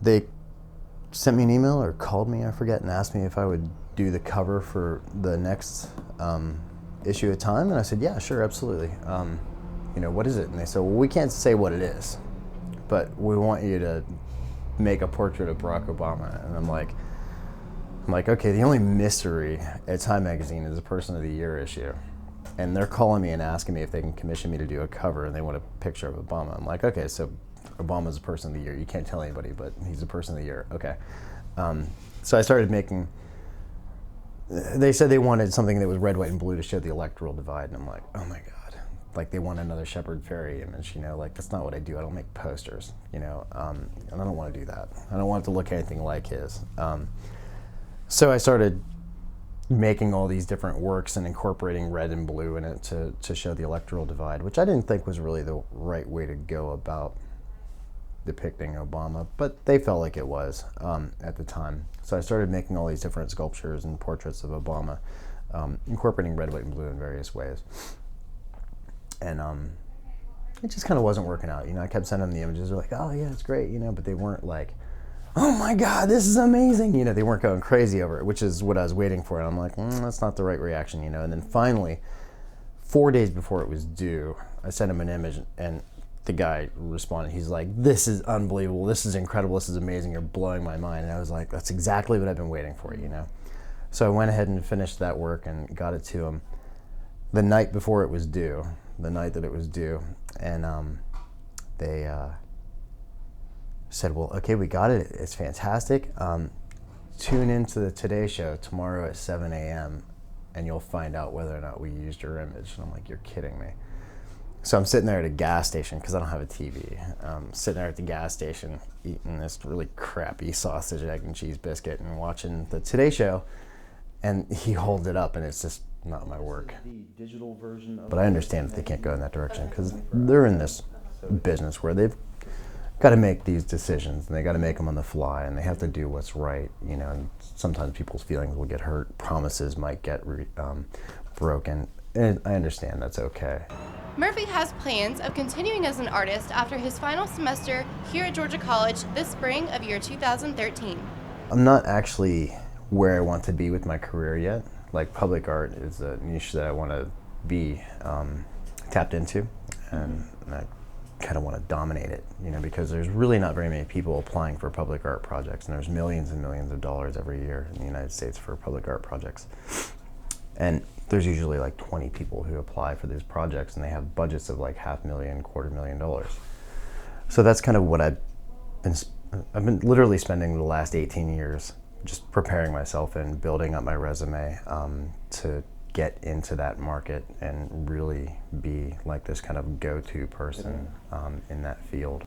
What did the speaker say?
They sent me an email or called me, I forget, and asked me if I would do the cover for the next issue of Time, and I said, yeah, sure, absolutely. What is it? And they said, well, we can't say what it is, but we want you to make a portrait of Barack Obama. And I'm like, okay, the only mystery at Time Magazine is the Person of the Year issue. And they're calling me and asking me if they can commission me to do a cover, and they want a picture of Obama. I'm like, okay, so Obama's a Person of the Year. You can't tell anybody, but he's a Person of the Year. Okay. So I started making, they said they wanted something that was red, white, and blue to show the electoral divide. And I'm like, oh my God. Like, they want another Shepard Fairey image, like, that's not what I do. I don't make posters, and I don't want to do that. I don't want it to look anything like his. So I started making all these different works and incorporating red and blue in it to show the electoral divide, which I didn't think was really the right way to go about depicting Obama, but they felt like it was at the time. So I started making all these different sculptures and portraits of Obama, incorporating red, white, and blue in various ways. And it just kind of wasn't working out. I kept sending them the images. They're like, oh yeah, it's great, but they weren't like, oh my God, this is amazing. They weren't going crazy over it, which is what I was waiting for. And I'm like, that's not the right reaction, And then finally, 4 days before it was due, I sent him an image, and the guy responded. He's like, this is unbelievable. This is incredible. This is amazing. You're blowing my mind. And I was like, that's exactly what I've been waiting for, So I went ahead and finished that work and got it to him the night before it was due, the night that it was due. And they said, well, okay, we got it. It's fantastic. Tune into the Today Show tomorrow at 7 a.m. and you'll find out whether or not we used your image. And I'm like, you're kidding me. So I'm sitting there at a gas station because I don't have a TV. Sitting there at the gas station eating this really crappy sausage, egg, and cheese biscuit and watching the Today Show. And he holds it up, and it's just not my work. But I understand if they can't go in that direction because they're in this business where they've got to make these decisions, and they got to make them on the fly, and they have to do what's right, and sometimes people's feelings will get hurt, promises might get broken, and I understand that's okay. Murphy has plans of continuing as an artist after his final semester here at Georgia College this spring of year 2013. I'm not actually where I want to be with my career yet. Like, public art is a niche that I want to be tapped into, and I kind of want to dominate it, because there's really not very many people applying for public art projects, and there's millions and millions of dollars every year in the United States for public art projects. And there's usually like 20 people who apply for these projects, and they have budgets of like $500,000, $250,000. So that's kind of what I've been literally spending the last 18 years just preparing myself and building up my resume to get into that market and really be like this kind of go-to person in that field.